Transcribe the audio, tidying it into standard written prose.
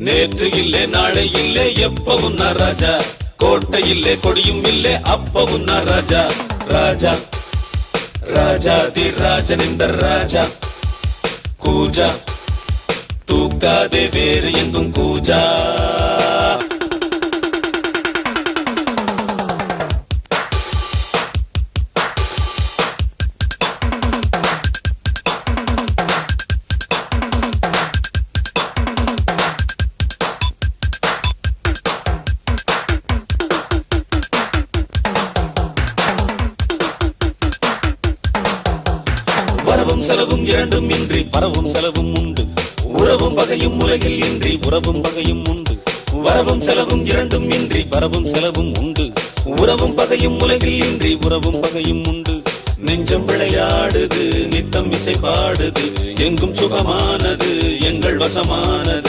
நேற்று இல்லை நாளை இல்லை எப்பவும் நான் ராஜா, கோட்டை இல்லை கொடியும் இல்லை அப்பவும் நான் ராஜா. ராஜா ராஜாதி ராஜன் என்ற ராஜா, கூஜா தூக்காதே வேறு எங்கும் கூஜா. வரவும் செலவும் இரண்டும் இன்றி பரவும் செலவும் உண்டு, உறவும் பகையும் உலகில் இன்றி உறவும் பகையும் உண்டு. வரவும் செலவும் இரண்டும் இன்றி பரவும் செலவும் உண்டு, உறவும் பகையும் உலகில் இன்றி உறவும் பகையும் உண்டு. நெஞ்சம் விளையாடுது நித்தம் இசை பாடுது, எங்கும் சுகமானது எங்கள் வசமானது.